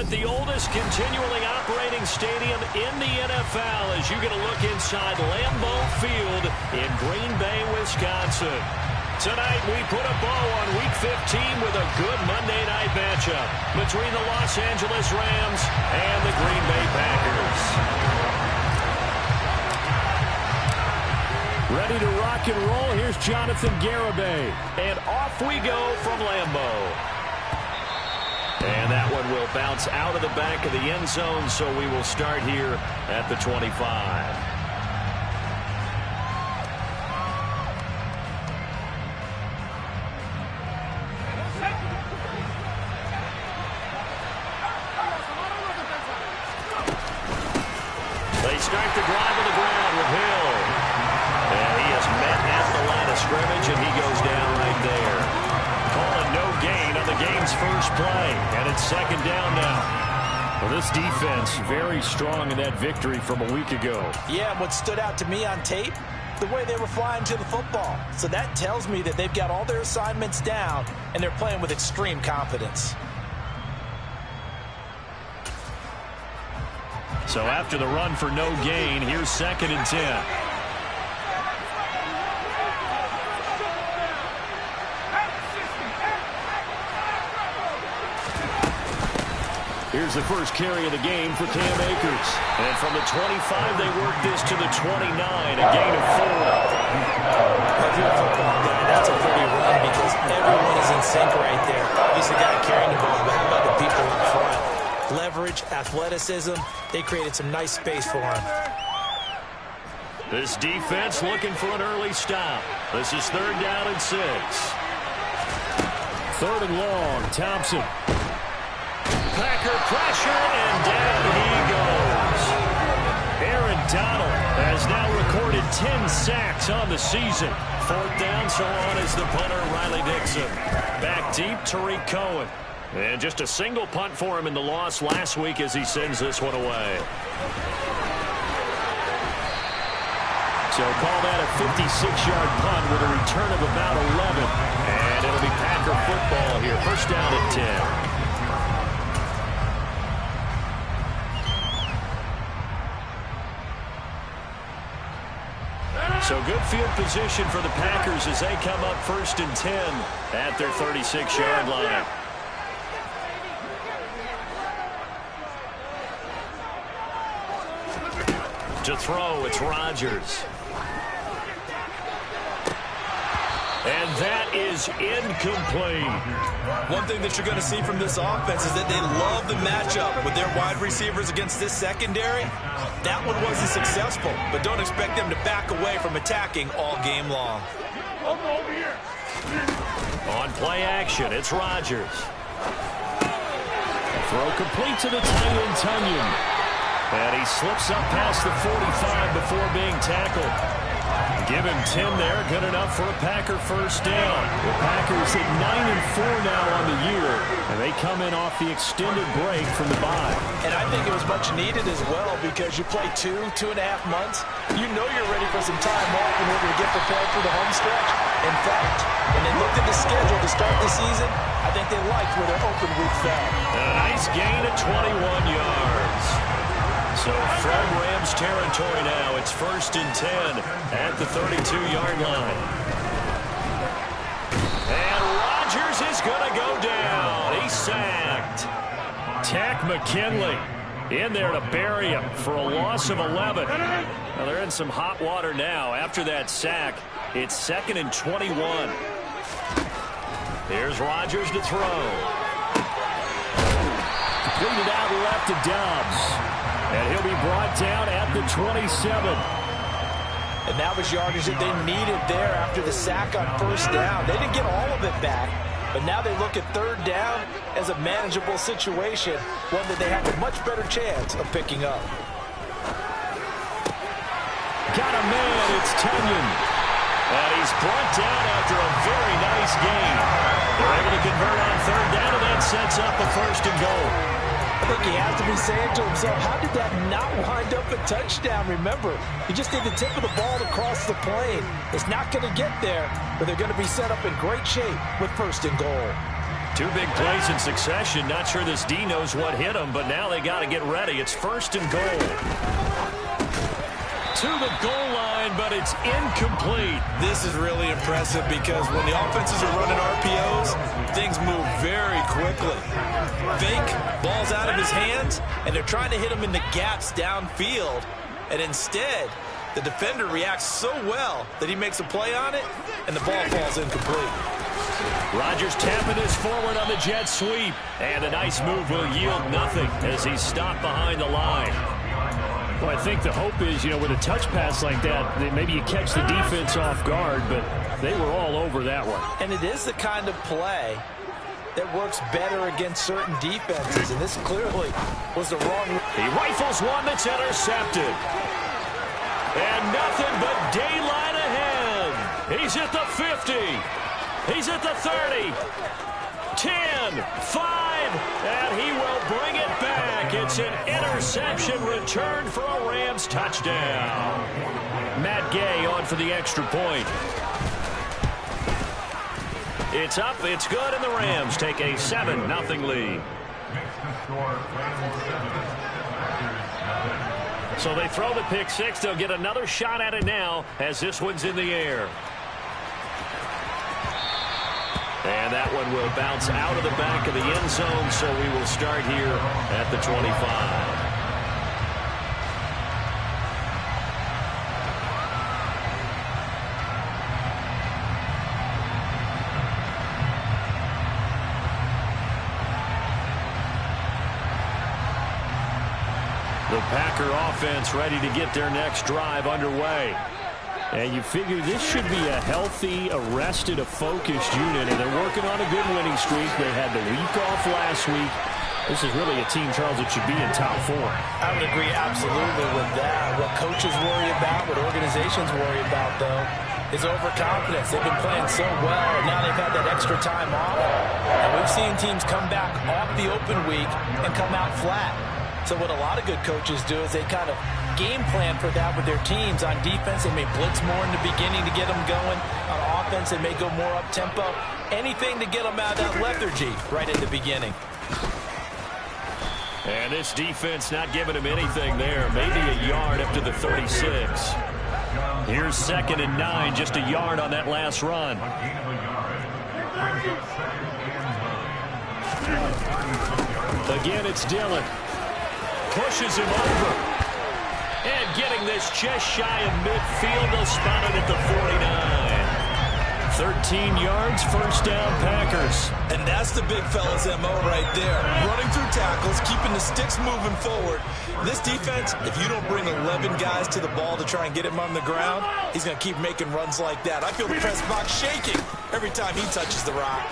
at the oldest continually operating stadium in the NFL as you get a look inside Lambeau Field in Green Bay, Wisconsin. Tonight, we put a bow on Week 15 with a good Monday night matchup between the Los Angeles Rams and the Green Bay Packers. Ready to rock and roll. Here's Jonathan Garibay. And off we go from Lambeau. And that one will bounce out of the back of the end zone, so we will start here at the 25. They start the drive on the ground with Hill. And he is met at the line of scrimmage, and he goes down right there. Calling no gain on the game's first play, and it's second down now. Well, this defense very strong in that victory from a week ago. Yeah, what stood out to me on tape, the way they were flying to the football. So that tells me that they've got all their assignments down, and they're playing with extreme confidence. So after the run for no gain, here's 2nd and 10. Here's the first carry of the game for Cam Akers. And from the 25, they work this to the 29, a gain of 4. If you're a football guy, that's a pretty run because everyone is in sync right there. Obviously, the guy carrying the ball, but how about the people in front? Leverage, athleticism, they created some nice space for him. This defense looking for an early stop. This is 3rd down and 6. 3rd and long, Thompson. Packer pressure, and down he goes. Aaron Donald has now recorded 10 sacks on the season. 4th down, so on is the punter, Riley Dixon. Back deep, Tariq Cohen. And just a single punt for him in the loss last week as he sends this one away. So call that a 56-yard punt with a return of about 11. And it'll be Packer football here. 1st down and 10. So good field position for the Packers as they come up 1st and 10 at their 36-yard line. To throw, it's Rodgers. And that is incomplete. One thing that you're going to see from this offense is that they love the matchup with their wide receivers against this secondary. That one wasn't successful, but don't expect them to back away from attacking all game long. On play action, it's Rodgers. Throw complete to the tight end, Tunyon. And he slips up past the 45 before being tackled. Give him 10 there, good enough for a Packer 1st down. The Packers at 9-4 now on the year, and they come in off the extended break from the bye. And I think it was much needed as well because you play 2.5 months. You know you're ready for some time off in order to get prepared for the home stretch. In fact, when they looked at the schedule to start the season, I think they liked where their open week fell. And a nice gain of 21 yards. So from Rams territory now, it's 1st and 10 at the 32-yard line. And Rodgers is going to go down. He's sacked. Takk McKinley in there to bury him for a loss of 11. Well, they're in some hot water now. After that sack, it's 2nd and 21. Here's Rodgers to throw. Completed out left to Dobbs. And he'll be brought down at the 27. And that was yardage that they needed there after the sack on 1st down. They didn't get all of it back, but now they look at 3rd down as a manageable situation, one that they have a much better chance of picking up. Got a man, it's Tunyon. And he's brought down after a very nice gain. They're able to convert on 3rd down, and that sets up a 1st and goal. I think he has to be saying to himself, how did that not wind up a touchdown? Remember, he just did the tip of the ball across the plane. It's not going to get there, but they're going to be set up in great shape with 1st and goal. Two big plays in succession. Not sure this D knows what hit him, but now they got to get ready. It's 1st and goal. To the goal line, but it's incomplete. This is really impressive because when the offenses are running RPOs, things move very quickly. Fake, ball's out of his hands, and they're trying to hit him in the gaps downfield. And instead, the defender reacts so well that he makes a play on it, and the ball falls incomplete. Rodgers tapping this forward on the jet sweep. And a nice move will yield nothing as he's stopped behind the line. Well, I think the hope is, with a touch pass like that, maybe you catch the defense off guard, but they were all over that one. And it is the kind of play that works better against certain defenses, and this clearly was the wrong. He rifles one that's intercepted. And nothing but daylight ahead. He's at the 50. He's at the 30. 10, 5, and he will bring it back. It's an interception return for a Rams touchdown. Matt Gay on for the extra point. It's up, it's good, and the Rams take a 7-0 lead. So they throw the pick six. They'll get another shot at it now as this one's in the air. And that one will bounce out of the back of the end zone, so we will start here at the 25. The Packer offense ready to get their next drive underway. And you figure this should be a healthy, arrested, a focused unit, and they're working on a good winning streak. They had the week off last week. This is really a team, Charles, that should be in top 4. I would agree absolutely with that. What coaches worry about, what organizations worry about, though, is overconfidence. They've been playing so well, and now they've had that extra time off. And we've seen teams come back off the open week and come out flat. So what a lot of good coaches do is they kind of game plan for that with their teams. On defense, they may blitz more in the beginning to get them going. On offense, they may go more up-tempo. Anything to get them out of that lethargy right at the beginning. And this defense not giving him anything there. Maybe a yard up to the 36. Here's 2nd and 9, just a yard on that last run. Again, it's Dillon. Pushes him over. And getting this just shy of midfield. They'll spot it at the 49. 13 yards, 1st down, Packers. And that's the big fella's MO right there. Running through tackles, keeping the sticks moving forward. This defense, if you don't bring 11 guys to the ball to try and get him on the ground, he's going to keep making runs like that. I feel the press box shaking every time he touches the rock.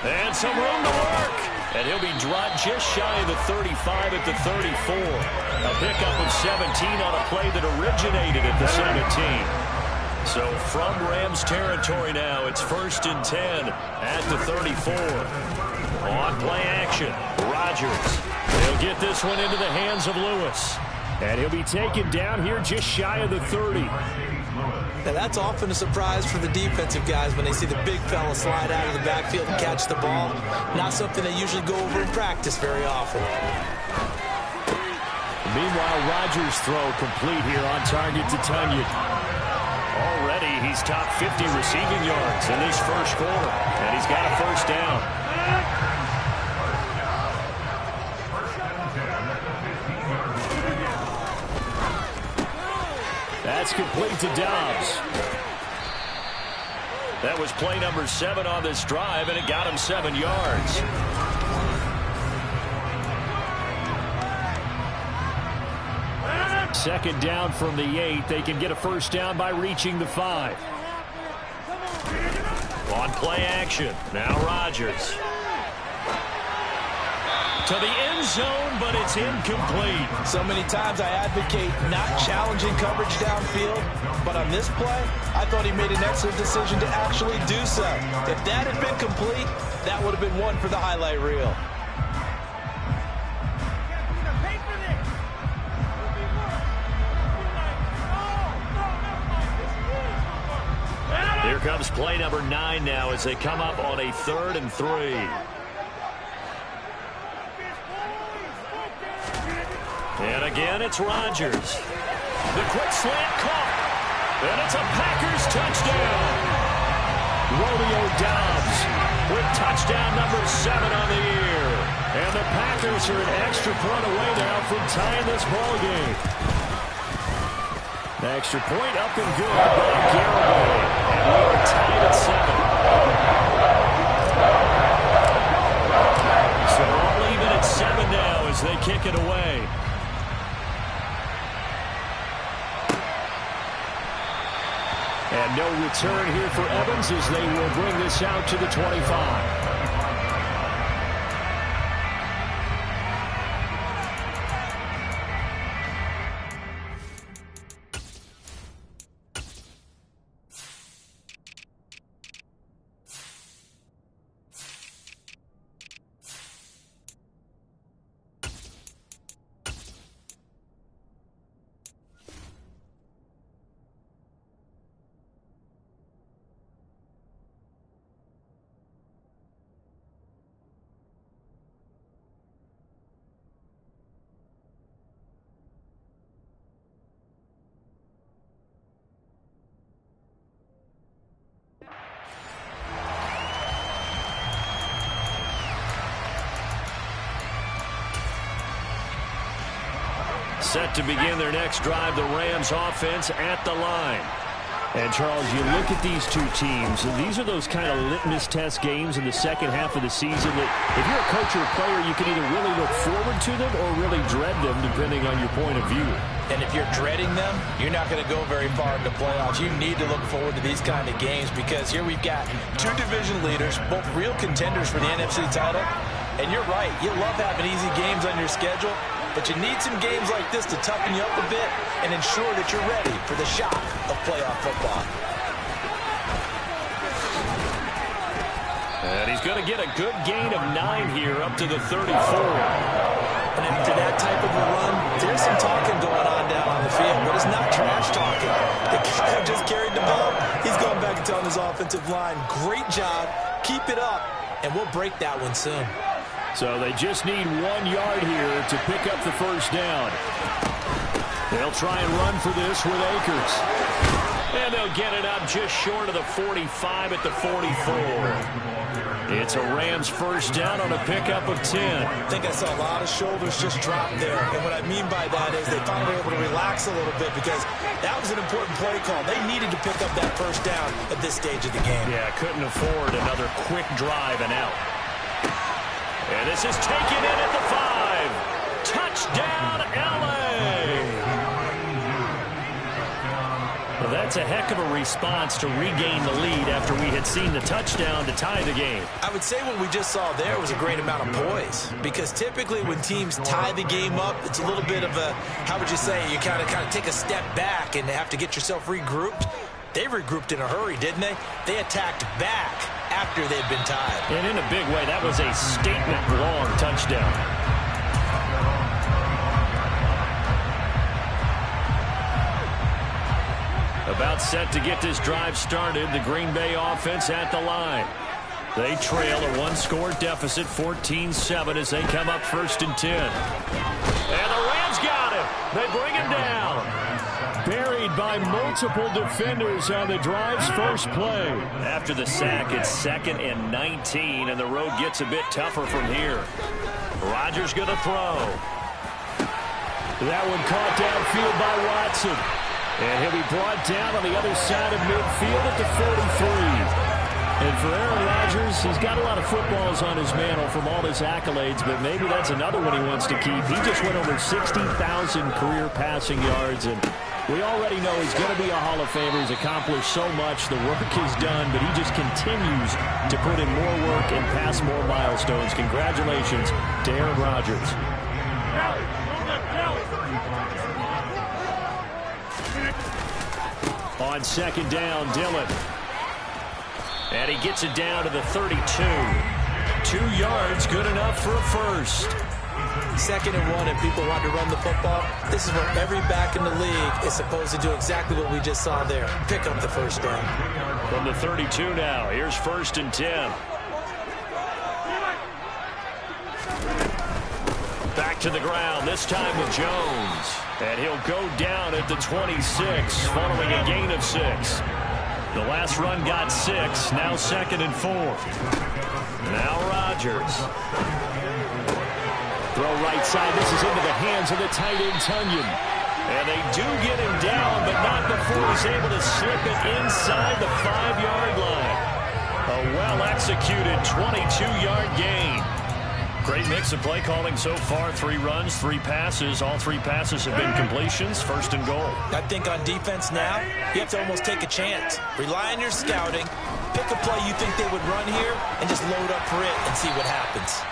And some room to work. And he'll be dropped just shy of the 35 at the 34. A pickup of 17 on a play that originated at the 17. So from Rams territory now, it's 1st and 10 at the 34. On play action, Rodgers. They'll get this one into the hands of Lewis. And he'll be taken down here just shy of the 30. Now that's often a surprise for the defensive guys when they see the big fella slide out of the backfield and catch the ball. Not something they usually go over in practice very often. Meanwhile, Rodgers' throw complete here on target to Tunyon. Already he's top 50 receiving yards in this first quarter. And he's got a 1st down. That's complete to Dobbs. That was play number 7 on this drive, and it got him 7 yards. Second down from the 8. They can get a 1st down by reaching the 5. On play action, now Rodgers. To the end zone, but it's incomplete. So many times I advocate not challenging coverage downfield, but on this play, I thought he made an excellent decision to actually do so. If that had been complete, that would have been one for the highlight reel. Here comes play number 9 now as they come up on a 3rd and 3. And again, it's Rodgers. The quick slant caught. And it's a Packers touchdown. Romeo Doubs with touchdown number 7 on the year. And the Packers are an extra point away now from tying this ball game. Extra point up and good by Garraway. And we are tied at 7. So all even at 7 now as they kick it away. And no return here for Evans as they will bring this out to the 25. Set to begin their next drive, the Rams offense at the line. And, Charles, you look at these two teams, and these are those kind of litmus test games in the second half of the season that if you're a coach or a player, you can either really look forward to them or really dread them, depending on your point of view. And if you're dreading them, you're not going to go very far in the playoffs. You need to look forward to these kind of games because here we've got two division leaders, both real contenders for the NFC title. And you're right, you love having easy games on your schedule. But you need some games like this to toughen you up a bit and ensure that you're ready for the shock of playoff football. And he's going to get a good gain of 9 here up to the 34. And after that type of a run, there's some talking going on down on the field, but it's not trash talking. The guy who just carried the ball, he's going back and telling his offensive line, great job, keep it up, and we'll break that one soon. So they just need 1 yard here to pick up the first down. They'll try and run for this with Akers. And they'll get it up just short of the 45 at the 44. It's a Rams first down on a pickup of 10. I think I saw a lot of shoulders just drop there. And what I mean by that is they finally were able to relax a little bit because that was an important play call. They needed to pick up that first down at this stage of the game. Yeah, couldn't afford another quick drive and out. And this is taken in at the 5. Touchdown, L.A. Well, that's a heck of a response to regain the lead after we had seen the touchdown to tie the game. I would say what we just saw there was a great amount of poise. Because typically when teams tie the game up, it's a little bit of a, how would you say, you kind of take a step back and have to get yourself regrouped. They regrouped in a hurry, didn't they? They attacked back after they'd been tied. And in a big way, that was a statement-long touchdown. About set to get this drive started, the Green Bay offense at the line. They trail a 1-score deficit, 14-7, as they come up 1st and 10. And the Rams got him. They bring him down. Buried by multiple defenders on the drive's first play. After the sack, it's 2nd and 19, and the road gets a bit tougher from here. Rodgers going to throw. That one caught downfield by Watson. And he'll be brought down on the other side of midfield at the 43. And for Aaron Rodgers, he's got a lot of footballs on his mantle from all his accolades, but maybe that's another one he wants to keep. He just went over 60,000 career passing yards, and we already know he's going to be a Hall of Famer. He's accomplished so much. The work is done, but he just continues to put in more work and pass more milestones. Congratulations to Aaron Rodgers. On 2nd down, Dillon. And he gets it down to the 32. 2 yards, good enough for a first. 2nd and 1 and people want to run the football, this is where every back in the league is supposed to do exactly what we just saw there. Pick up the first down. From the 32 now, here's 1st and 10. Back to the ground, this time with Jones. And he'll go down at the 26, following a gain of 6. The last run got 6, now 2nd and 4. Now Rodgers. Throw right side, this is into the hands of the tight end Tunyon. And they do get him down, but not before he's able to slip it inside the 5-yard line. A well-executed 22-yard gain. Great mix of play calling so far. 3 runs, 3 passes. All 3 passes have been completions. 1st and goal. I think on defense now, you have to almost take a chance. Rely on your scouting. Pick a play you think they would run here and just load up for it and see what happens.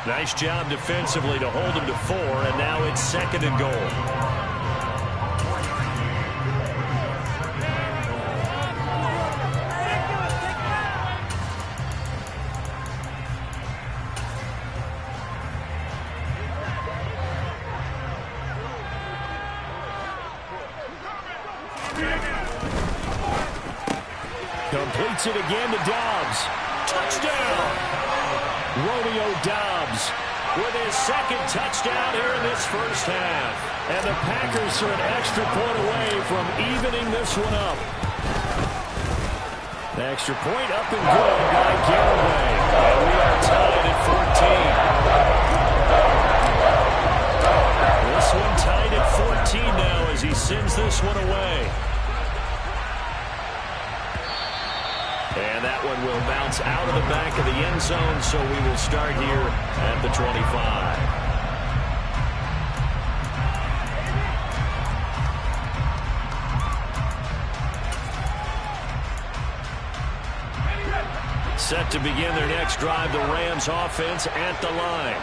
Nice job defensively to hold him to 4, and now it's 2nd and goal. Completes it again to Dobbs. Touchdown! Romeo Dobbs with his 2nd touchdown here in this first half. And the Packers are an extra point away from evening this one up. The extra point up and good by Garraway. And we are tied at 14. This one tied at 14 now as he sends this one away. And that one will bounce out of the back of the end zone, so we will start here at the 25. Set to begin their next drive, the Rams offense at the line.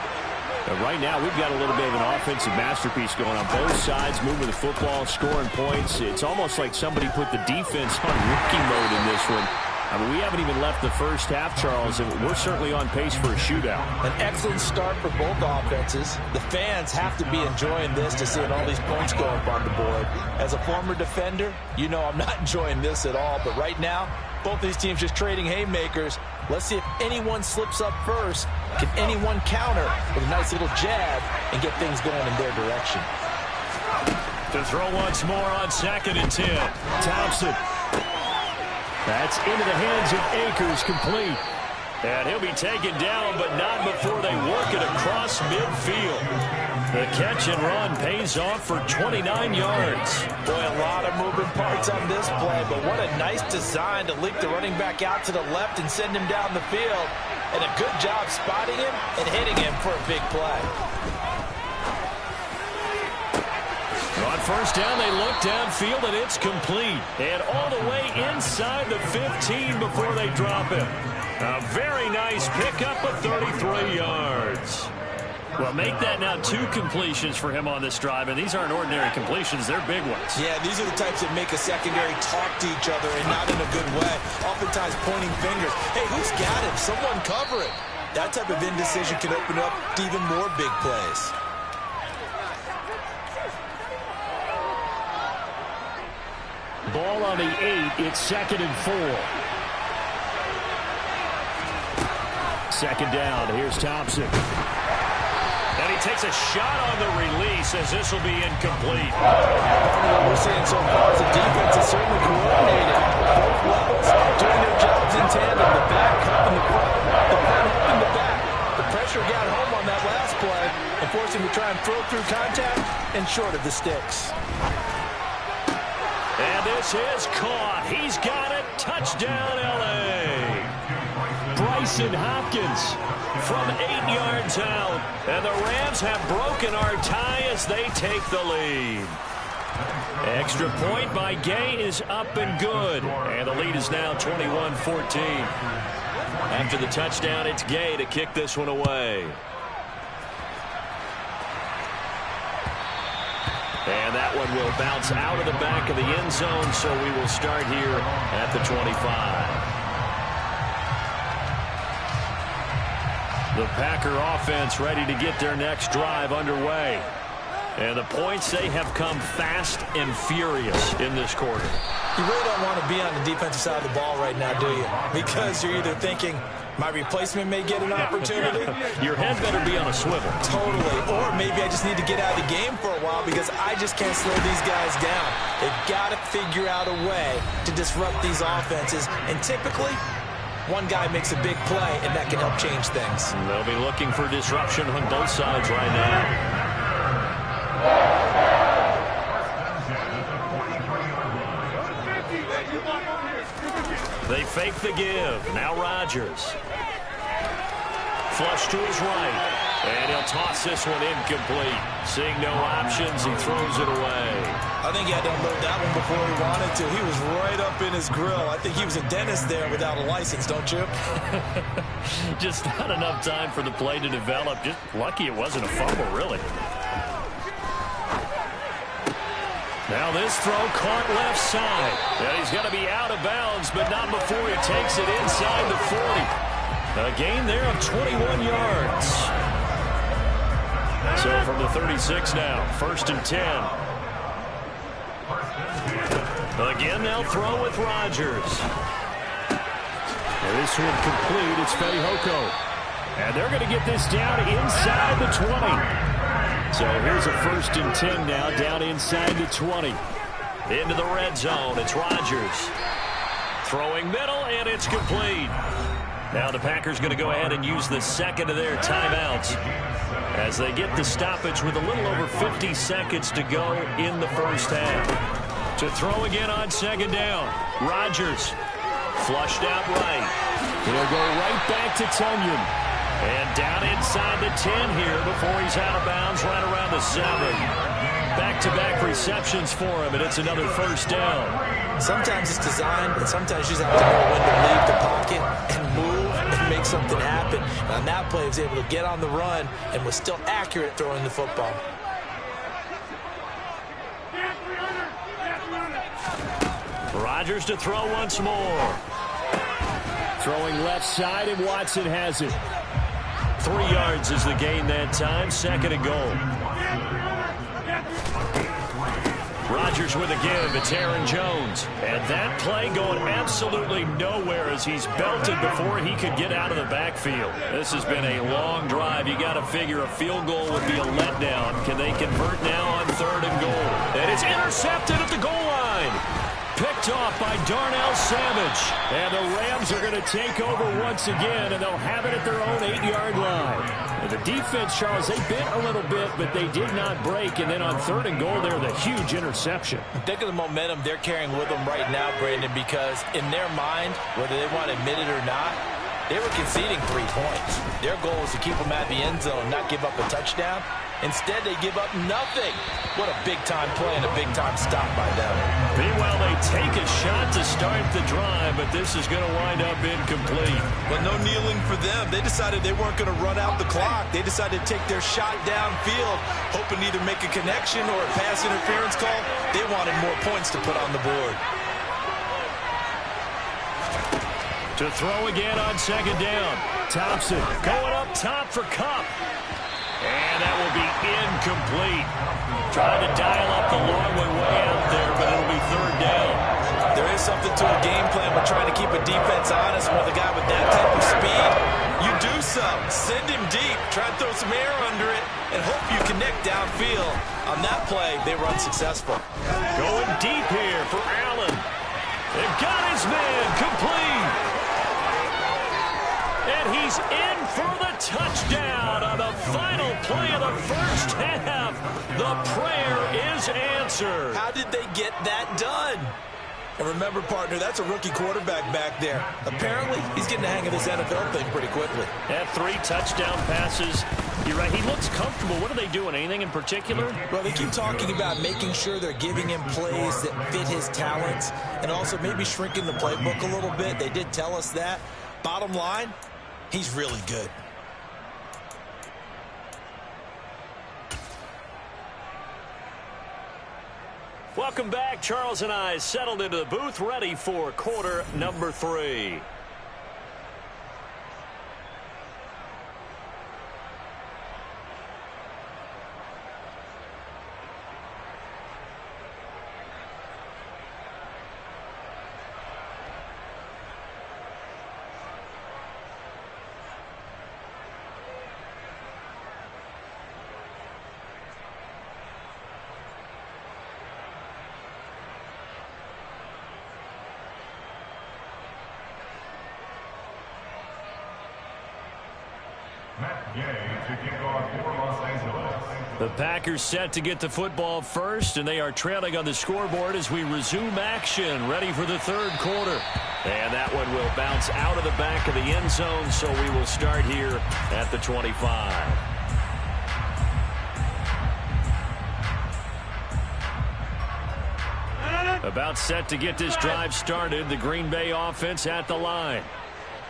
Right now, we've got a little bit of an offensive masterpiece going on both sides, moving the football, scoring points. It's almost like somebody put the defense on rookie mode in this one. I mean, we haven't even left the first half, Charles, and we're certainly on pace for a shootout. An excellent start for both offenses. The fans have to be enjoying this to seeing all these points go up on the board. As a former defender, you know I'm not enjoying this at all. But right now, both these teams just trading haymakers. Let's see if anyone slips up first. Can anyone counter with a nice little jab and get things going in their direction? To throw once more on 2nd and 10. Thompson. That's into the hands of Akers, complete. And he'll be taken down, but not before they work it across midfield. The catch and run pays off for 29 yards. Boy, a lot of moving parts on this play, but what a nice design to leak the running back out to the left and send him down the field. And a good job spotting him and hitting him for a big play. On 1st down, they look downfield, and it's complete. And all the way inside the 15 before they drop it. A very nice pickup of 33 yards. Well, make that now 2 completions for him on this drive, and these aren't ordinary completions. They're big ones. Yeah, these are the types that make a secondary talk to each other, and not in a good way. Oftentimes pointing fingers. Hey, who's got him? Someone cover it. That type of indecision can open up to even more big plays. Ball on the 8. It's 2nd and 4. 2nd down. Here's Thompson. And he takes a shot on the release as this will be incomplete. What we're seeing so far is the defense is certainly coordinated. Both levels doing their jobs in tandem. The back helping the front. The front helping the back. The pressure got home on that last play and forced him to try and throw through contact and short of the sticks. And this is caught. He's got it. Touchdown, L.A. Bryson Hopkins from 8 yards out. And the Rams have broken our tie as they take the lead. Extra point by Gay is up and good. And the lead is now 21-14. After the touchdown, it's Gay to kick this one away. And that one will bounce out of the back of the end zone, so we will start here at the 25. The Packer offense ready to get their next drive underway. And the points, they have come fast and furious in this quarter. You really don't want to be on the defensive side of the ball right now, do you? Because you're either thinking, my replacement may get an opportunity. Your head better be on a swivel. Totally. Or maybe I just need to get out of the game for a while because I just can't slow these guys down. They've got to figure out a way to disrupt these offenses. And typically, one guy makes a big play, and that can help change things. And they'll be looking for disruption on both sides right now. They fake the give. Now Rodgers. Flush to his right. And he'll toss this one incomplete. Seeing no options, he throws it away. I think he had to unload that one before he wanted to. He was right up in his grill. I think he was a dentist there without a license, don't you? Just not enough time for the play to develop. Just lucky it wasn't a fumble, really. Now this throw caught left side. And he's going to be out of bounds, but not before he takes it inside the 40. A gain there of 21 yards. So from the 36 now, 1st and 10. Again, they'll throw with Rodgers. And this one complete. It's Fehoko. And they're going to get this down inside the 20. So here's a 1st and 10 now, down inside the 20. Into the red zone, it's Rodgers. Throwing middle, and it's complete. Now the Packers going to go ahead and use the second of their timeouts as they get the stoppage with a little over 50 seconds to go in the first half. To throw again on 2nd down, Rodgers flushed out right. He'll go right back to Tunyon. And down inside the 10 here before he's out of bounds right around the 7. Back-to-back receptions for him, and it's another 1st down. Sometimes it's designed, and sometimes you just have to know when to leave the pocket and move and make something happen. And on that play, he was able to get on the run and was still accurate throwing the football. Rodgers to throw once more. Throwing left side, and Watson has it. 3 yards is the gain that time. 2nd and goal. Rodgers with a give. It's Aaron Jones. And that play going absolutely nowhere as he's belted before he could get out of the backfield. This has been a long drive. You got to figure a field goal would be a letdown. Can they convert now on 3rd and goal? And it's intercepted at the goal line. Picked off by Darnell Savage. And the Rams are going to take over once again, and they'll have it at their own 8-yard line. And the defense, Charles, they bit a little bit, but they did not break. And then on 3rd and goal there, the huge interception. Think of the momentum they're carrying with them right now, Brandon, because in their mind, whether they want to admit it or not, they were conceding 3 points. Their goal was to keep them at the end zone, not give up a touchdown. Instead, they give up nothing. What a big-time play and a big-time stop by them. Meanwhile, they take a shot to start the drive, but this is going to wind up incomplete. But no kneeling for them. They decided they weren't going to run out the clock. They decided to take their shot downfield, hoping to either make a connection or a pass interference call. They wanted more points to put on the board. To throw again on 2nd down. Thompson going up top for Kupp. And that will be incomplete. Trying to dial up the long way out there, but it'll be 3rd down. There is something to a game plan, but trying to keep a defense honest with a guy with that type of speed, You do so. Send him deep. Try to throw some air under it and hope you connect downfield. on that play, they were unsuccessful. Going deep here for Allen. They've got his man complete. And he's in for the touchdown on the final play of the first half. The prayer is answered. How did they get that done? And remember, partner, that's a rookie quarterback back there. Apparently, he's getting the hang of this NFL thing pretty quickly. Had 3 touchdown passes. You're right, he looks comfortable. What are they doing? Anything in particular? Well, they keep talking about making sure they're giving him plays that fit his talents and also maybe shrinking the playbook a little bit. They did tell us that. Bottom line, he's really good. Welcome back. Charles and I settled into the booth, ready for quarter number 3. The Packers set to get the football first, and they are trailing on the scoreboard as we resume action, ready for the third quarter. And that one will bounce out of the back of the end zone, so we will start here at the 25. About set to get this drive started, the Green Bay offense at the line.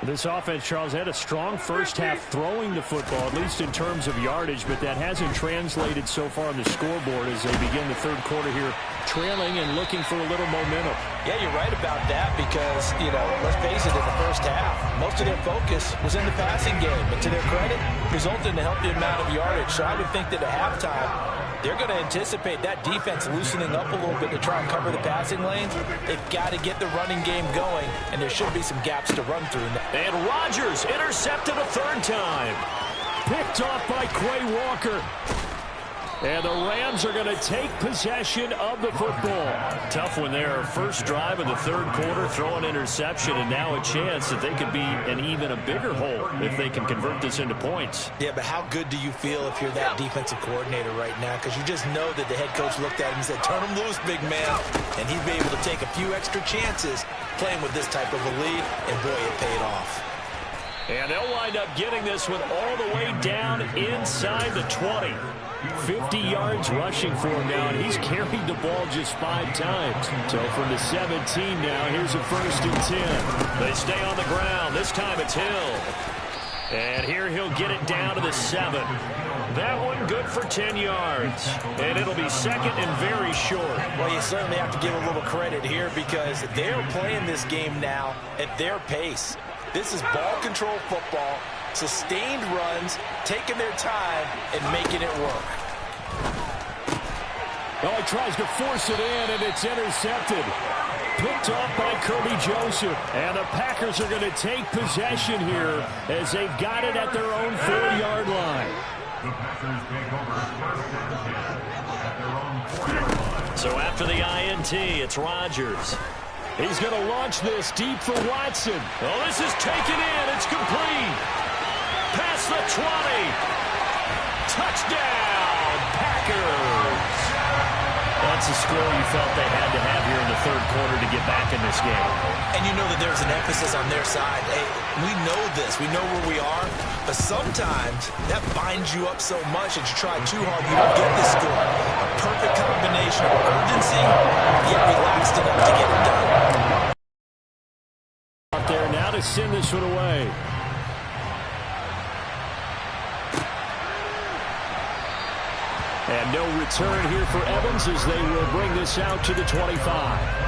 This offense, Charles, had a strong first half throwing the football, at least in terms of yardage, but that hasn't translated so far on the scoreboard as they begin the third quarter here, trailing and looking for a little momentum. Yeah, you're right about that because, let's face it, in the first half, most of their focus was in the passing game. But to their credit, resulted in a healthy amount of yardage. So I would think that at halftime, they're going to anticipate that defense loosening up a little bit to try and cover the passing lanes. They've got to get the running game going, and there should be some gaps to run through. And Rodgers intercepted a third time. Picked off by Quay Walker. And the Rams are going to take possession of the football. Tough one there. First drive of the third quarter, throw an interception, and now a chance that they could be in even a bigger hole if they can convert this into points. Yeah, but how good do you feel if you're that defensive coordinator right now? Because you just know that the head coach looked at him and said, turn him loose, big man. And he'd be able to take a few extra chances playing with this type of a lead, and boy, it paid off. And they'll wind up getting this one all the way down inside the 20. 50 yards rushing for him now, and he's carried the ball just 5 times. So from the 17 now, here's a 1st and 10. They stay on the ground. This time it's Hill. And here he'll get it down to the 7. That one good for 10 yards. And it'll be second and very short. Well, you certainly have to give a little credit here because they're playing this game now at their pace. This is ball control football, sustained runs, taking their time, and making it work. Oh, he tries to force it in, and it's intercepted. Picked off by Kirby Joseph. And the Packers are going to take possession here as they've got it at their own 4-yard line. So after the INT, it's Rodgers. He's going to launch this deep for Watson. Oh, this is taken in. It's complete. Past the 20. Touchdown, Packers. That's a score you felt they had to have here in the third quarter to get back in this game. And you know that there's an emphasis on their side. Hey, we know this. We know where we are. But sometimes that binds you up so much that you try too hard, you don't get the score. A perfect combination of urgency, yet relaxed enough to get it done. Out there now to send this one away. And no return here for Evans as they will bring this out to the 25.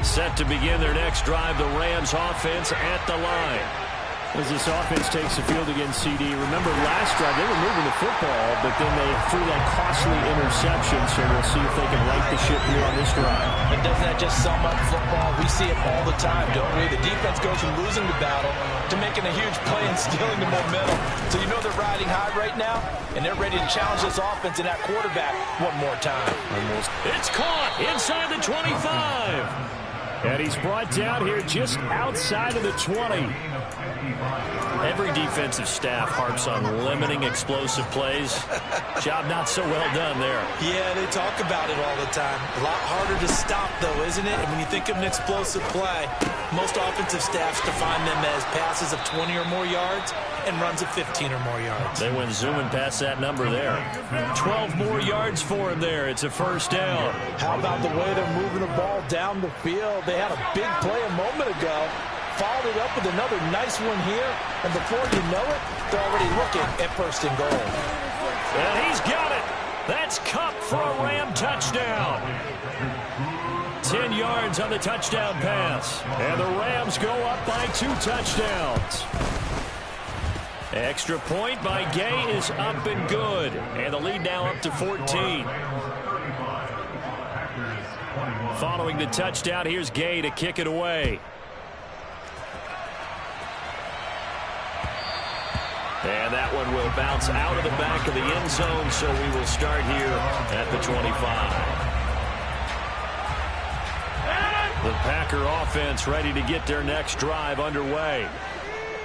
Set to begin their next drive, the Rams offense at the line. As this offense takes the field against CD, remember last drive they were moving the football, but then they threw that costly interception, so we'll see if they can right the ship here on this drive. And doesn't that just sum up football? We see it all the time, don't we? The defense goes from losing the battle to making a huge play and stealing the momentum. So you know they're riding high right now, and they're ready to challenge this offense and that quarterback one more time. It's caught inside the 25. And he's brought down here just outside of the 20. Every defensive staff harps on limiting explosive plays. Job not so well done there. Yeah, they talk about it all the time. A lot harder to stop, though, isn't it? And when you think of an explosive play, most offensive staffs define them as passes of 20 or more yards and runs of 15 or more yards. They went zooming past that number there. 12 more yards for him there. It's a first down. How about the way they're moving the ball down the field? They had a big play a moment ago. Followed it up with another nice one here. And before you know it, they're already looking at 1st and goal. And he's got it. That's Kupp for a Ram touchdown. 10 yards on the touchdown pass. And the Rams go up by 2 touchdowns. Extra point by Gay is up and good. And the lead now up to 14. Following the touchdown, here's Gay to kick it away. And that one will bounce out of the back of the end zone, so we will start here at the 25. The Packer offense ready to get their next drive underway.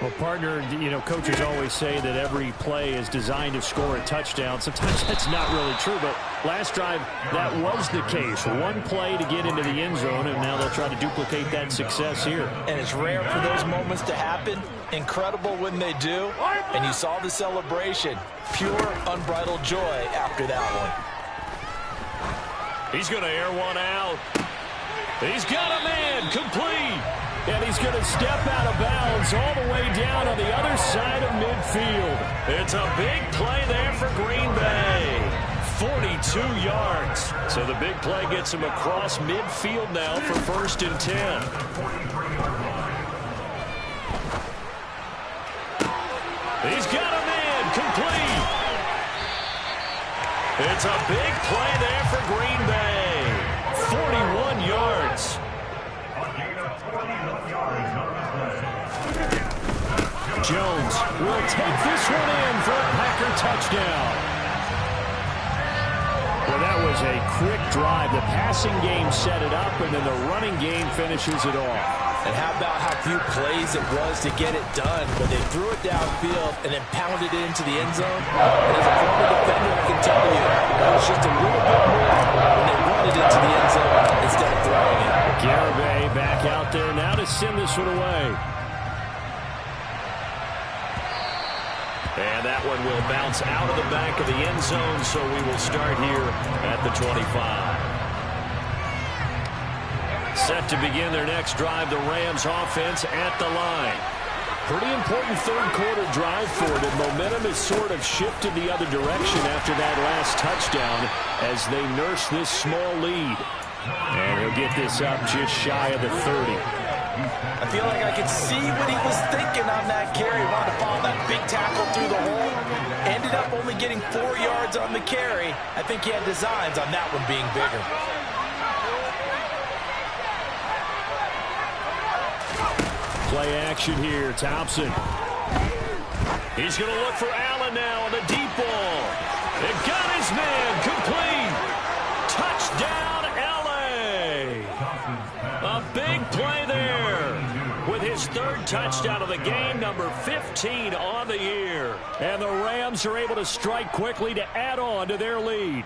Well, partner, coaches always say that every play is designed to score a touchdown. Sometimes that's not really true, but last drive, that was the case. One play to get into the end zone, and now they'll try to duplicate that success here. And it's rare for those moments to happen. Incredible when they do. And you saw the celebration. Pure, unbridled joy after that one. He's going to air one out. He's got a man, complete. And he's going to step out of bounds all the way down on the other side of midfield. It's a big play there for Green Bay. 42 yards. So the big play gets him across midfield now for 1st and 10. He's got a man, complete. It's a big play there for Green Bay. 41 yards. Jones will take this one in for a Packer touchdown. Well, that was a quick drive. The passing game set it up, and then the running game finishes it off. And how about how few plays it was to get it done, but they threw it downfield and then pounded it into the end zone. And as a former defender, I can tell you, that was just a little bit more when they run it into the end zone instead of throwing it. Garibay back out there now to send this one away. And that one will bounce out of the back of the end zone, so we will start here at the 25. Set to begin their next drive, the Rams offense at the line. Pretty important third quarter drive for them. Momentum has sort of shifted the other direction after that last touchdown as they nurse this small lead. And he'll get this up just shy of the 30. I feel like I could see what he was thinking on that carry. Wanted to follow that big tackle through the hole. Ended up only getting 4 yards on the carry. I think he had designs on that one being bigger. Play action here. Thompson. He's going to look for Allen now on the deep ball. It got his man complete. Touchdown, L.A. A big play there with his 3rd touchdown of the game, number 15 on the year. And the Rams are able to strike quickly to add on to their lead.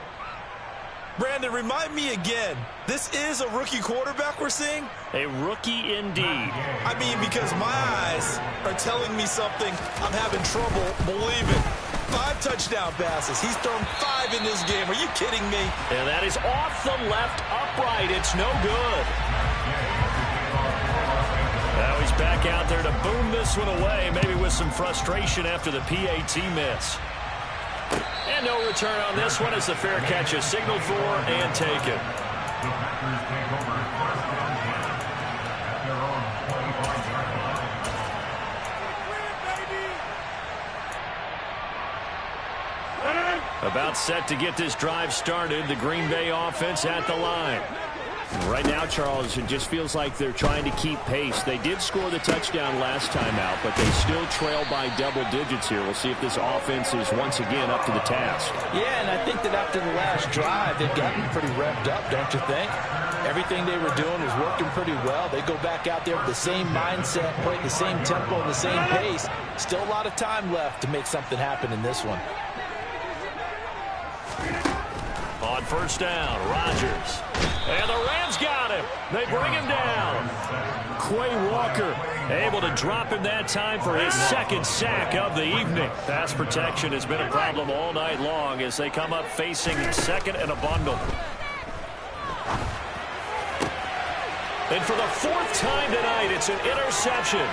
Brandon, remind me again, this is a rookie quarterback we're seeing? A rookie indeed. I mean, because my eyes are telling me something I'm having trouble believing. 5 touchdown passes. He's thrown 5 in this game. Are you kidding me? And that is off the left upright. It's no good. Now he's back out there to boom this one away, maybe with some frustration after the PAT miss. And no return on this one as the fair catch is signaled for and taken. About set to get this drive started, the Green Bay offense at the line. Right now, Charles, it just feels like they're trying to keep pace. They did score the touchdown last time out, but they still trail by double digits here. We'll see if this offense is once again up to the task. Yeah, and I think that after the last drive, they've gotten pretty revved up, don't you think? Everything they were doing was working pretty well. They go back out there with the same mindset, play at the same tempo and the same pace. Still a lot of time left to make something happen in this one. On 1st down, Rodgers. And the Rams got him. They bring him down. Quay Walker able to drop him that time for his 2nd sack of the evening. Pass protection has been a problem all night long as they come up facing 2nd and a bundle. And for the 4th time tonight, it's an interception.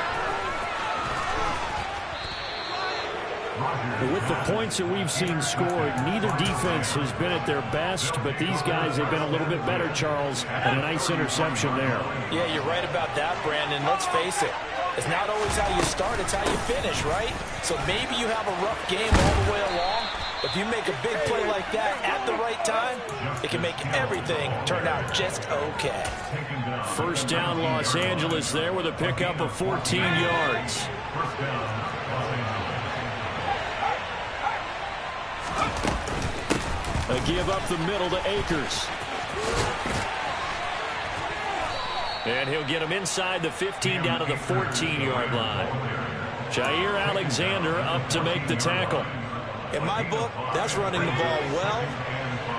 With the points that we've seen scored, neither defense has been at their best, but these guys have been a little bit better, Charles, and a nice interception there. Yeah, you're right about that, Brandon. Let's face it. It's not always how you start, it's how you finish, right? So maybe you have a rough game all the way along, but if you make a big play like that at the right time, it can make everything turn out just okay. 1st down, Los Angeles there with a pickup of 14 yards. A give up the middle to Akers. And he'll get him inside the 15 down to the 14-yard line. Jair Alexander up to make the tackle. In my book, that's running the ball well,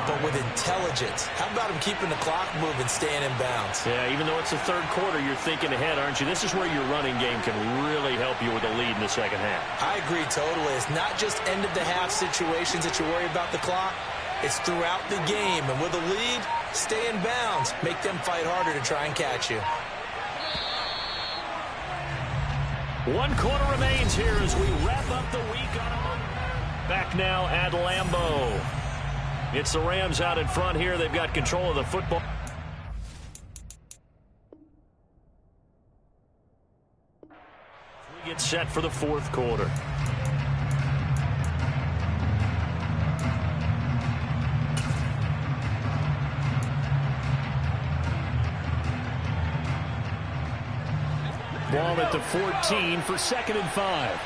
but with intelligence. How about him keeping the clock moving, staying in bounds? Yeah, even though it's the third quarter, you're thinking ahead, aren't you? This is where your running game can really help you with a lead in the second half. I agree totally. It's not just end-of-the-half situations that you worry about the clock. It's throughout the game. And with a lead, stay in bounds. Make them fight harder to try and catch you. 1 quarter remains here as we wrap up the week on a Monday. Back now at Lambeau. It's the Rams out in front here. They've got control of the football. We get set for the fourth quarter. Ball at the 14 for 2nd and 5.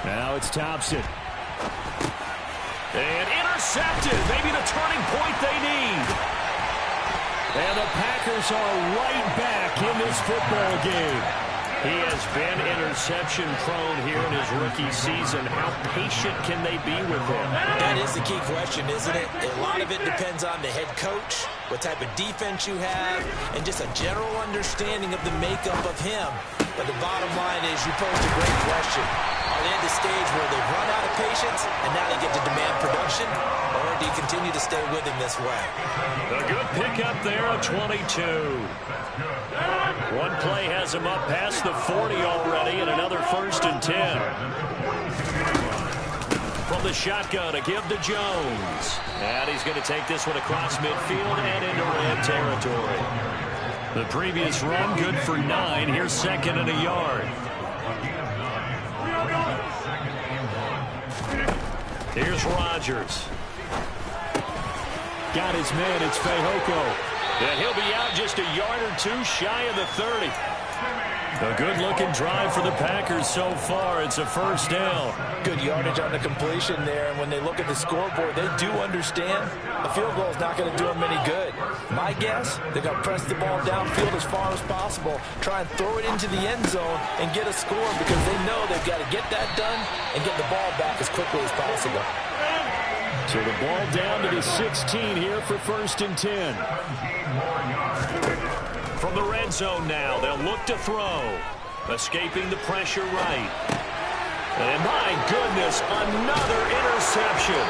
Now it's Thompson. And intercepted. Maybe the turning point they need. And the Packers are right back in this football game. He has been interception prone here in his rookie season. How patient can they be with him? That is the key question, isn't it? A lot of it depends on the head coach, what type of defense you have, and just a general understanding of the makeup of him. But the bottom line is you posed a great question. Are they at the stage where they've run out of patience and now they get to demand production? Or do you continue to stay with him this way? A good pickup there of 22. One play has him up past the 40 already, and another 1st and 10. From the shotgun, a give to Jones. And he's going to take this one across midfield and into Ram territory. The previous run, good for 9. Here's 2nd and a yard. Here's Rodgers. Got his man, it's Fehoko. And he'll be out just a yard or 2 shy of the 30. A good-looking drive for the Packers so far. It's a 1st down. Good yardage on the completion there, and when they look at the scoreboard, they do understand a field goal is not going to do them any good. My guess, they're going to press the ball downfield as far as possible, try and throw it into the end zone and get a score because they know they've got to get that done and get the ball back as quickly as possible. So the ball down to the 16 here for 1st and 10. From the red zone now, they'll look to throw. Escaping the pressure right. And my goodness, another interception.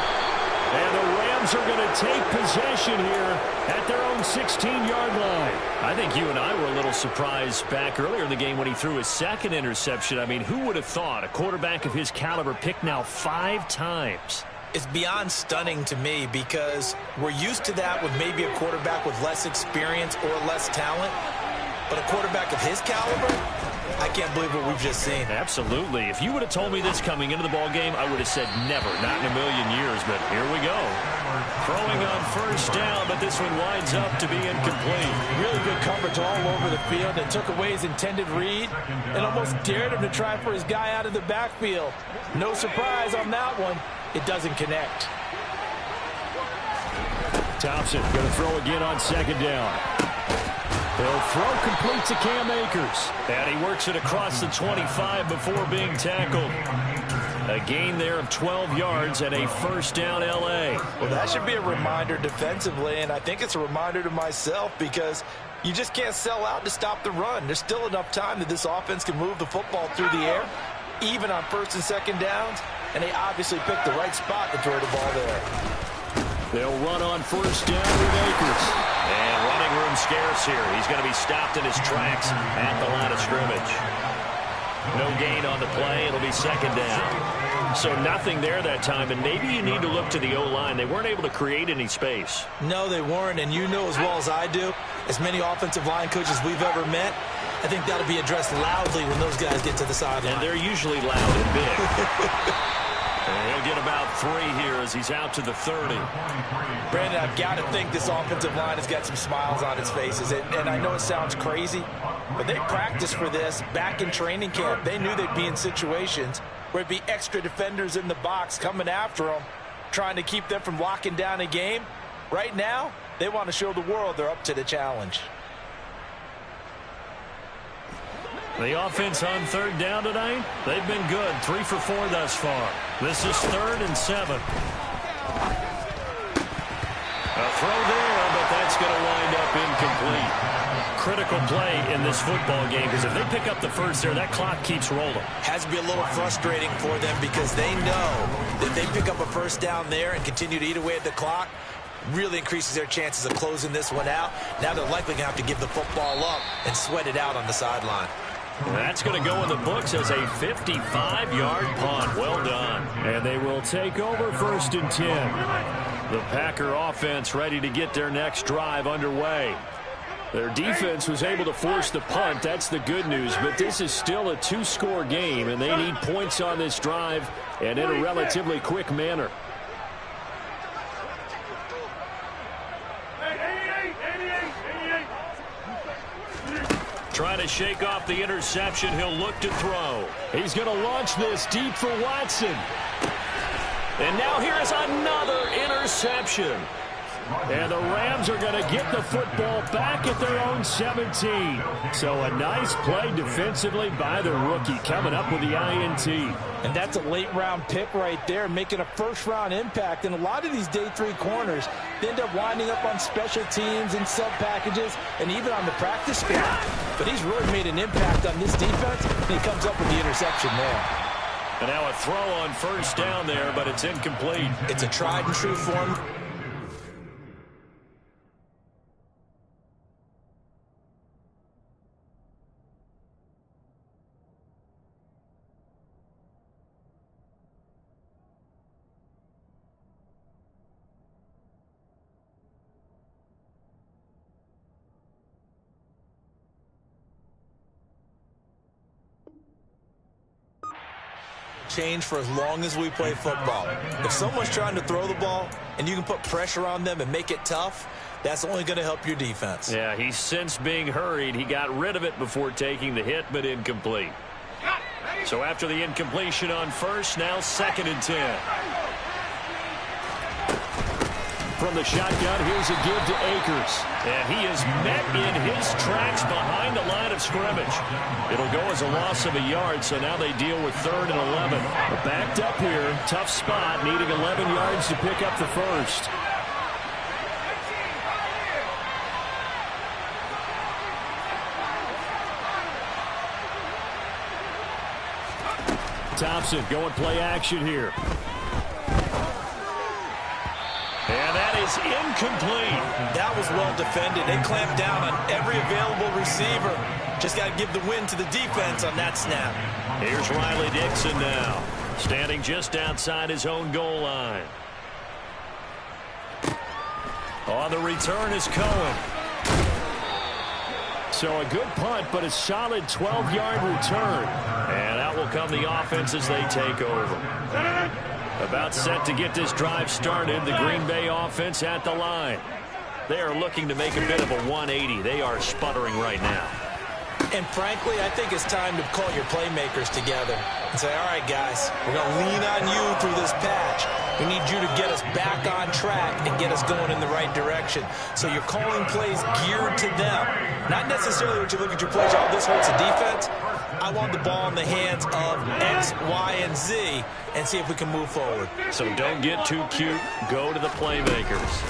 And the Rams are going to take possession here at their own 16-yard line. I think you and I were a little surprised back earlier in the game when he threw his 2nd interception. I mean, who would have thought a quarterback of his caliber picked now 5 times? It's beyond stunning to me because we're used to that with maybe a quarterback with less experience or less talent. But a quarterback of his caliber, I can't believe what we've just seen. Absolutely. If you would have told me this coming into the ball game, I would have said never, not in a million years. But here we go. Throwing on 1st down, but this one winds up to be incomplete. Really good coverage all over the field and took away his intended read and almost dared him to try for his guy out of the backfield. No surprise on that one. It doesn't connect. Thompson going to throw again on 2nd down. He'll throw complete to Cam Akers. And he works it across the 25 before being tackled. A gain there of 12 yards and a 1st down L.A. Well, that should be a reminder defensively, and I think it's a reminder to myself because you just can't sell out to stop the run. There's still enough time that this offense can move the football through the air, even on 1st and 2nd downs, and they obviously picked the right spot to throw the ball there. They'll run on 1st down with Akers. And running room scarce here. He's going to be stopped in his tracks at the line of scrimmage. No gain on the play. It'll be 2nd down. So nothing there that time, and maybe you need to look to the O-line. They weren't able to create any space. No, they weren't, and you know as well as I do, as many offensive line coaches we've ever met, I think that'll be addressed loudly when those guys get to the sideline. And they're usually loud and big. And he'll get about 3 here as he's out to the 30. Brandon, I've got to think this offensive line has got some smiles on its faces. And I know it sounds crazy, but they practiced for this back in training camp. They knew they'd be in situations where it'd be extra defenders in the box coming after them, trying to keep them from locking down a game. Right now, they want to show the world they're up to the challenge. The offense on third down tonight, they've been good. 3 for 4 thus far. This is 3rd and 7. A throw there, but that's going to wind up incomplete. Critical play in this football game, because if they pick up the first there, that clock keeps rolling. Has to be a little frustrating for them because they know that they pick up a first down there and continue to eat away at the clock, really increases their chances of closing this one out. Now they're likely going to have to give the football up and sweat it out on the sideline. That's going to go in the books as a 55-yard punt. Well done. And they will take over 1st and 10. The Packer offense ready to get their next drive underway. Their defense was able to force the punt. That's the good news. But this is still a 2-score game, and they need points on this drive and in a relatively quick manner. Trying to shake off the interception. He'll look to throw. He's going to launch this deep for Watson. And now here's another interception. And the Rams are going to get the football back at their own 17. So a nice play defensively by the rookie, coming up with the INT. And that's a late-round pick right there, making a first-round impact. And a lot of these day 3 corners, they end up winding up on special teams and sub-packages and even on the practice squad. But he's really made an impact on this defense, and he comes up with the interception there. And now a throw on first down there, but it's incomplete. It's a tried-and-true form. Change for as long as we play football. If someone's trying to throw the ball and you can put pressure on them and make it tough, that's only going to help your defense. Yeah, he's since being hurried. He got rid of it before taking the hit, but incomplete. So after the incompletion on first, now 2nd and 10. From the shotgun, here's a give to Akers. And he is met in his tracks behind the line of scrimmage. It'll go as a loss of a yard, so now they deal with 3rd and 11. They're backed up here. Tough spot, needing 11 yards to pick up the first. Thompson going play action here. And that is incomplete. That was well defended. They clamped down on every available receiver. Just got to give the win to the defense on that snap. Here's Riley Dixon now, standing just outside his own goal line. On the return is Cohen. So a good punt, but a solid 12-yard return. And out will come the offense as they take over. About set to get this drive started, the Green Bay offense at the line. They are looking to make a bit of a 180. They are sputtering right now. And frankly, I think it's time to call your playmakers together and say, all right, guys, we're going to lean on you through this patch. We need you to get us back on track and get us going in the right direction. So you're calling plays geared to them. Not necessarily what you look at your plays, oh, this hurts the defense. I want the ball in the hands of X, Y, and Z and see if we can move forward. So don't get too cute. Go to the playmakers.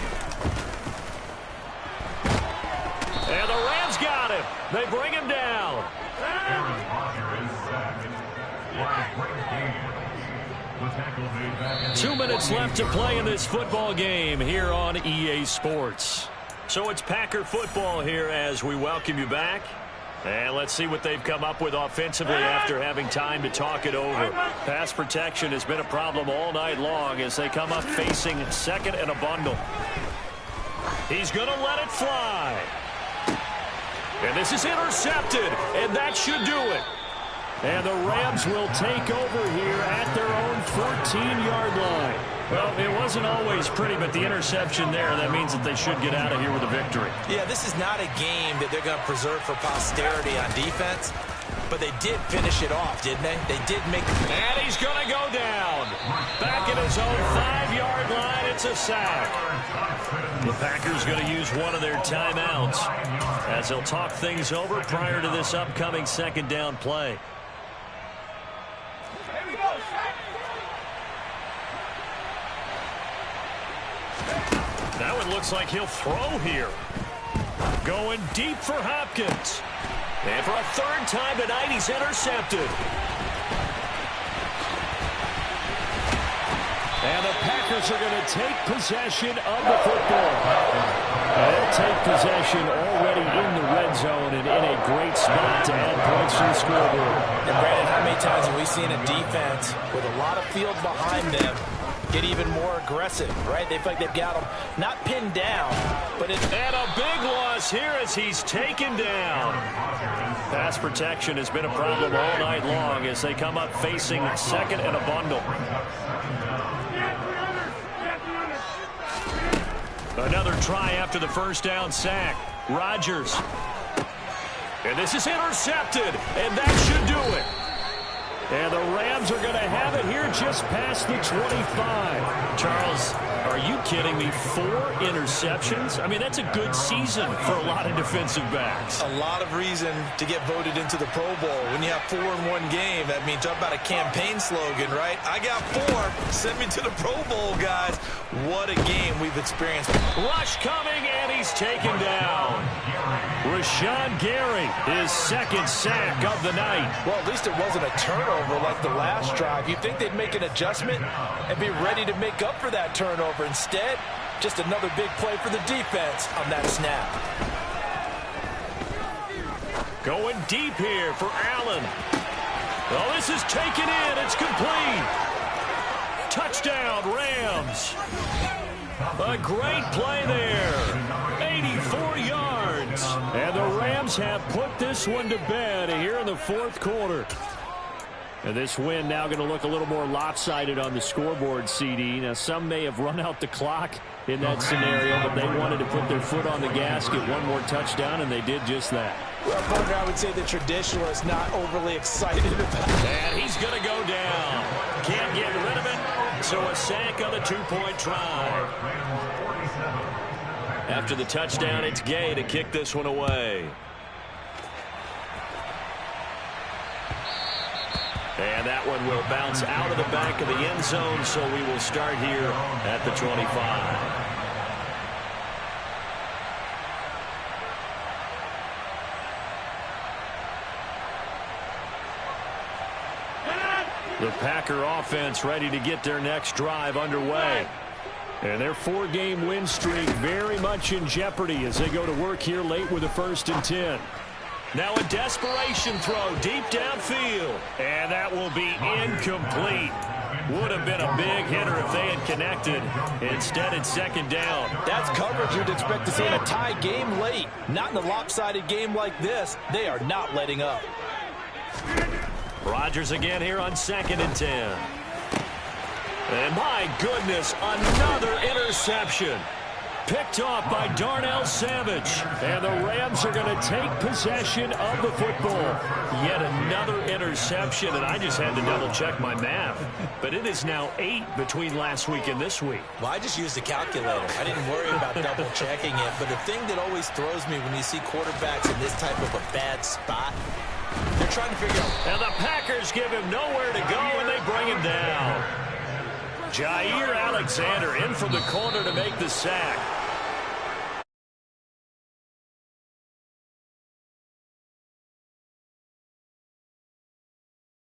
And the Rams got him. They bring him down. 2 minutes left to play in this football game here on EA Sports. So it's Packer football here as we welcome you back. And let's see what they've come up with offensively after having time to talk it over. Pass protection has been a problem all night long as they come up facing 2nd and a bundle. He's going to let it fly. And this is intercepted, and that should do it. And the Rams will take over here at their own 14-yard line. Well, it wasn't always pretty, but the interception there, that means that they should get out of here with a victory. Yeah, this is not a game that they're going to preserve for posterity on defense. but they did finish it off, didn't they? They did make it. And he's going to go down. Back at his own 5-yard line, it's a sack. The Packers going to use one of their timeouts as they'll talk things over prior to this upcoming second down play. That one looks like he'll throw here. Going deep for Hopkins. And for a third time tonight, he's intercepted. And the Packers are going to take possession of the football. They'll take possession already in the red zone and in a great spot to add points to the scoreboard. And Brandon, how many times have we seen a defense with a lot of field behind them get even more aggressive, right? They feel like they've got them not pinned down, but it's... And a big loss here as he's taken down. Pass protection has been a problem all night long as they come up facing second and a bundle. Another try after the first down sack. Rodgers. And this is intercepted, and that should do it. And the Rams are going to have it here just past the 25. Charles, are you kidding me? 4 interceptions? I mean, that's a good season for a lot of defensive backs. A lot of reason to get voted into the Pro Bowl. When you have 4 in one game, that means talk about a campaign slogan, right? I got 4. Send me to the Pro Bowl, guys. What a game we've experienced. Rush coming, and he's taken down. Rashawn Gary, his second sack of the night. Well, at least it wasn't a turnover like the last drive. You'd think they'd make an adjustment and be ready to make up for that turnover. Instead, just another big play for the defense on that snap. Going deep here for Allen. Well, this is taken in. It's complete. Touchdown, Rams. A great play there. 84 yards. And the Rams have put this one to bed here in the fourth quarter. And this win now going to look a little more lopsided on the scoreboard, CD. Now, some may have run out the clock in that scenario, but they wanted to put their foot on the gas, get one more touchdown, and they did just that. Well, partner, I would say the traditionalist not overly excited about it. And he's going to go down. Can't get rid of it, so a sack on the 2-point try. After the touchdown, it's Gay to kick this one away. And that one will bounce out of the back of the end zone, so we will start here at the 25. The Packer offense ready to get their next drive underway. And their 4-game win streak very much in jeopardy as they go to work here late with a 1st and 10. Now a desperation throw deep downfield. And that will be incomplete. Would have been a big hitter if they had connected. Instead, it's second down. That's coverage you'd expect to see in a tie game late. Not in a lopsided game like this. They are not letting up. Rodgers again here on 2nd and 10. And my goodness, another interception. Picked off by Darnell Savage. And the Rams are going to take possession of the football. Yet another interception, and I just had to double-check my math. But it is now 8 between last week and this week. Well, I just used a calculator. I didn't worry about double-checking it. But the thing that always throws me when you see quarterbacks in this type of a bad spot, they're trying to figure out. And the Packers give him nowhere to go, and they bring him down. Jair Alexander in from the corner to make the sack.